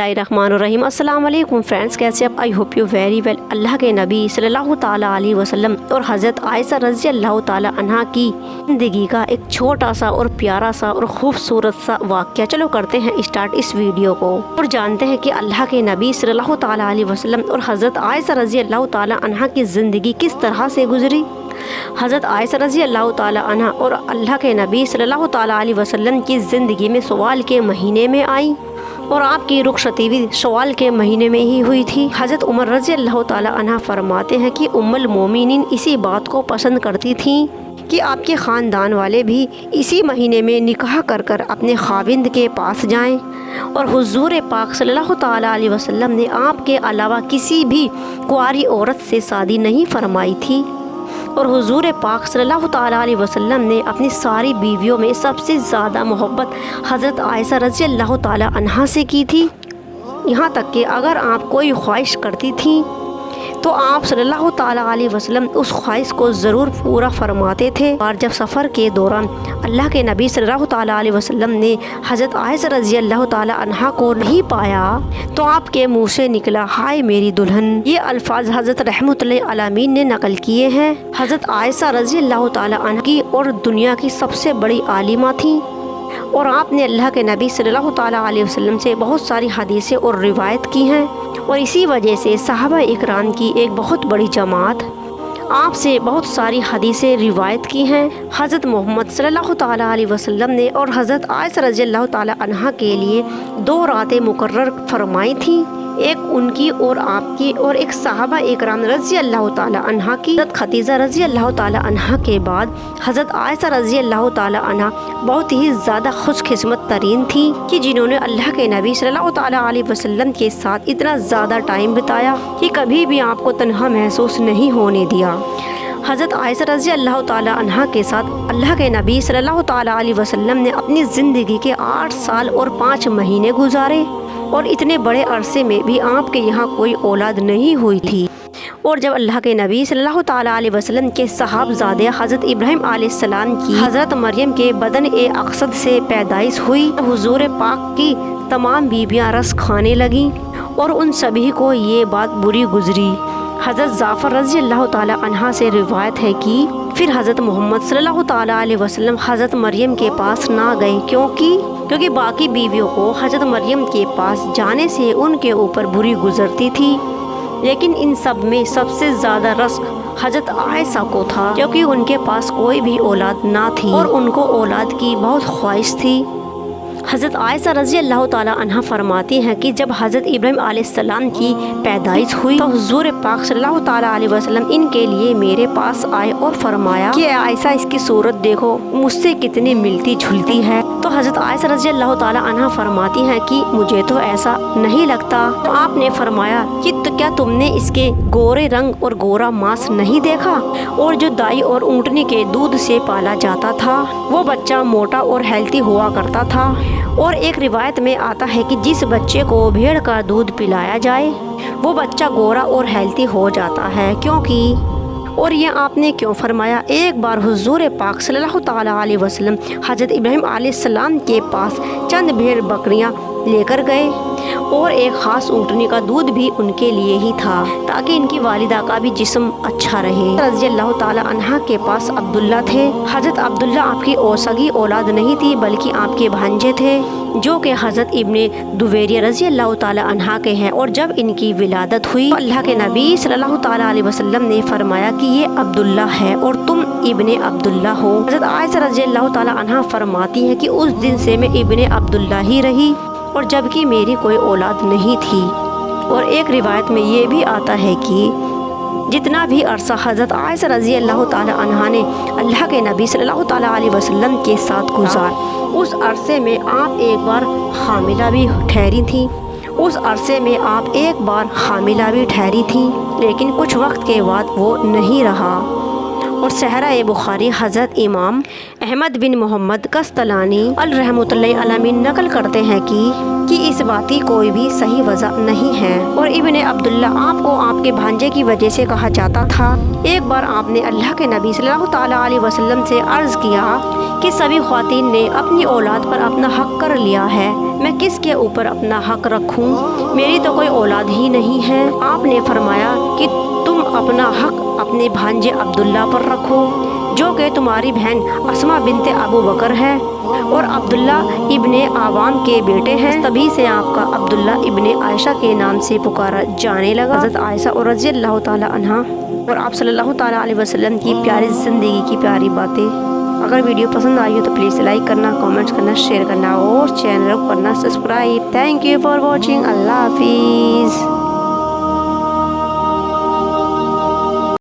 बिस्मिल्लाहिर्रहमानिर्रहीम। अस्सलाम वालेकुम फ्रेंड्स, कैसे आप? I hope you very well. अल्लाह के नबी सल्लल्लाहु ताला अलैहि वसल्लम और हज़रत आयशा रज़ी अल्लाह ताला अन्हा की ज़िंदगी का एक छोटा सा और प्यारा सा और खूबसूरत सा वाक़या। चलो करते हैं स्टार्ट इस वीडियो को और जानते हैं कि अल्लाह के नबी सल्लल्लाहु ताला अलैहि वसल्लम और हज़रत आयशा रज़ी अल्लाह ताला अन्हा की ज़िंदगी किस तरह से गुजरी। हज़रत आयशा रज़ी अल्लाह ताला अन्हा और अल्लाह के नबी सल्लल्लाहु ताला अलैहि वसल्लम की ज़िंदगी में सवाल के महीने में आई और आपकी रुखसती भी सवाल के महीने में ही हुई थी। हज़रत उमर रज़ी अल्लाह ताला अन्हा फरमाते हैं कि उम्मुल मोमिनीन इसी बात को पसंद करती थीं कि आपके ख़ानदान वाले भी इसी महीने में निकाह कर कर अपने खाविंद के पास जाएं और हुज़ूर पाक सल्लल्लाहु ताला अलैहि वसल्लम ने आपके अलावा किसी भी कुंवारी औरत से शादी नहीं फरमाई थी और हुज़ूर पाक सल्लल्लाहु ताला अलैहि वसल्लम ने अपनी सारी बीवियों में सबसे ज़्यादा मोहब्बत हज़रत आयशा रज़ी अल्लाह ताला अन्हा से की थी। यहाँ तक कि अगर आप कोई ख्वाहिश करती थी तो आप सल्लल्लाहु ताला अलैहि वसल्लम उस ख्वाहिश को ज़रूर पूरा फरमाते थे। और जब सफ़र के दौरान अल्लाह के नबी सल्लल्लाहु ताला अलैहि वसल्लम ने हज़रत आयशा रज़ी अल्लाह ताला अन्हा को नहीं पाया तो आपके मुँह से निकला, हाय मेरी दुल्हन। ये अल्फाज हज़रत रहमतुल्लाह अलमीन ने नकल किए हैं। हज़रत आयशा रज़ी अल्लाह ताला अन्हा की और दुनिया की सबसे बड़ी आलिमा थी और आपने अल्लाह के नबी सल्लल्लाहु ताला अलैहि वसल्लम से बहुत सारी हदीसें और रिवायत की हैं और इसी वजह से सहाबा इकराम की एक बहुत बड़ी जमात आपसे बहुत सारी हदीसें रिवायत की हैं। हज़रत मोहम्मद सल्लल्लाहु ताला अलैहि वसल्लम ने और हज़रत आयशा रज़ी अल्लाह ताला अन्हा के लिए 2 रातें मुकर्रर फरमाई थी, एक उनकी और आपकी और एक सहाबा इकराम रज़ी अल्लाह ताला अन्हा की। हज़रत खदीजा रज़ी अल्लाह ताला अन्हा के बाद हज़रत आयशा रज़ी अल्लाह ताला अन्हा बहुत ही ज़्यादा खुशकिस्मत तरीन थी कि जिन्होंने अल्लाह के नबी सल्लल्लाहु ताला अलैहि वसल्लम के साथ इतना ज़्यादा टाइम बिताया कि कभी भी आपको तन्हा महसूस नहीं होने दिया। हज़रत आयशा रज़ी अल्लाह ताला अन्हा के साथ अल्लाह के नबी सल्लल्लाहु ताला अलैहि वसल्लम ने अपनी ज़िंदगी के 8 साल और 5 महीने गुजारे और इतने बड़े अरसे में भी आपके यहाँ कोई औलाद नहीं हुई थी। और जब अल्लाह के नबी सल्लल्लाहु ताला अलैहि वसल्लम के सहाबज़ादे हज़रत इब्राहीम अलैहिस्सलाम की हज़रत मरियम के बदन ए अक़सद से पैदाइश हुई, हुज़ूर पाक की तमाम बीबियाँ रस खाने लगीं और उन सभी को ये बात बुरी गुजरी। हज़रत जाफ़र रज़ी अल्लाह ताला अन्हा से रिवायत है कि फिर हज़रत मोहम्मद सल्लल्लाहु ताला अलैहि वसल्लम हज़रत मरियम के पास ना गए क्योंकि बाकी बीवियों को हज़रत मरियम के पास जाने से उनके ऊपर बुरी गुजरती थी, लेकिन इन सब में सबसे ज़्यादा रस्क हज़रत आयशा को था क्योंकि उनके पास कोई भी औलाद ना थी और उनको औलाद की बहुत ख्वाहिश थी। हज़रत आयशा रज़ी अल्लाह ताला अन्हा फरमाती हैं कि जब हज़रत इब्राहीम अलैहिस्सलाम की पैदाइश हुई तो हुज़ूर पाक सल्लल्लाहु ताला अलैहि वसल्लम इनके लिए मेरे पास आए और फरमाया कि आयशा इसकी सूरत देखो मुझसे कितनी मिलती जुलती है। तो हज़रत आयशा रज़ी अल्लाह ताला अन्हा फरमाती हैं कि मुझे तो ऐसा नहीं लगता। तो आपने फरमाया कि तो क्या तुमने इसके गोरे रंग और गोरा मांस नहीं देखा और जो दाई और ऊँटनी के दूध से पाला जाता था वो बच्चा मोटा और हेल्थी हुआ करता था। और एक रिवायत में आता है कि जिस बच्चे को भेड़ का दूध पिलाया जाए वो बच्चा गोरा और हेल्थी हो जाता है क्योंकि। और ये आपने क्यों फरमाया? एक बार हुज़ूर पाक सल्लल्लाहु ताला अलैहि वसल्लम हज़रत इब्राहीम अलैहिस्सलाम के पास चंद भेड़ बकरियां लेकर गए और एक ख़ास ऊँटनी का दूध भी उनके लिए ही था ताकि इनकी वालिदा का भी जिस्म अच्छा रहे। रज़ी अल्लाह ताला अन्हा के पास अब्दुल्ला थे। हज़रत अब्दुल्ला आपकी सगी औलाद नहीं थी बल्कि आपके भांजे थे जो कि हज़रत इब्ने दुवैरिया रज़ी अल्लाह ताला अन्हा के हैं। और जब इनकी विलादत हुई तो अल्लाह के नबी सल्लल्लाहु ताला अलैहि वसल्लम ने फरमाया कि ये अब्दुल्ला है और तुम इब्ने अब्दुल्ला हो। हज़रत आयशा रज़ी अल्लाह ताला अन्हा फरमाती हैं कि उस दिन से मैं इब्ने अब्दुल्ला ही रही और जबकि मेरी कोई औलाद नहीं थी। और एक रिवायत में ये भी आता है कि जितना भी अरसा हज़रत आयशा रज़ी अल्लाह ताला अन्हा ने अल्लाह के नबी सल्लल्लाहु ताला अलैहि वसल्लम के साथ गुजार उस अरसे में आप एक बार हामिला भी ठहरी थी लेकिन कुछ वक्त के बाद वो नहीं रहा اور صحرا بخاری حضرت امام احمد بن محمد قسطلانی الرحمۃ علیہ نقل کرتے ہیں کہ اس بات کی کوئی بھی صحیح وجہ نہیں ہے، اور ابن عبداللہ آپ کو آپ کے بھانجے کی وجہ سے کہا جاتا تھا۔ ایک بار آپ نے اللہ کے نبی صلی اللہ تعالیٰ علیہ وسلم سے عرض کیا کہ سبھی خواتین نے اپنی اولاد پر اپنا حق کر لیا ہے، میں کس کے اوپر اپنا حق رکھوں؟ میری تو کوئی اولاد ہی نہیں ہے۔ آپ نے فرمایا کہ تم اپنا حق اپنے بھانجے عبداللہ پر رکھو، جو کہ تمہاری بہن اسما بنت ابو بکر ہے اور عبداللہ ابن عوام کے بیٹے ہیں۔ تبھی سے آپ کا عبداللہ ابن عائشہ کے نام سے پکارا جانے لگا۔ حضرت عائشہ اور رضی اللہ تعالی عنہا اور آپ صلی اللہ تعالیٰ علیہ وسلم کی پیاری زندگی کی پیاری باتیں۔ اگر ویڈیو پسند آئی ہو تو پلیز لائک کرنا، کامنٹس کرنا، شیئر کرنا اور چینل کو کرنا subscribe. Thank you for watching. Allah حافظ۔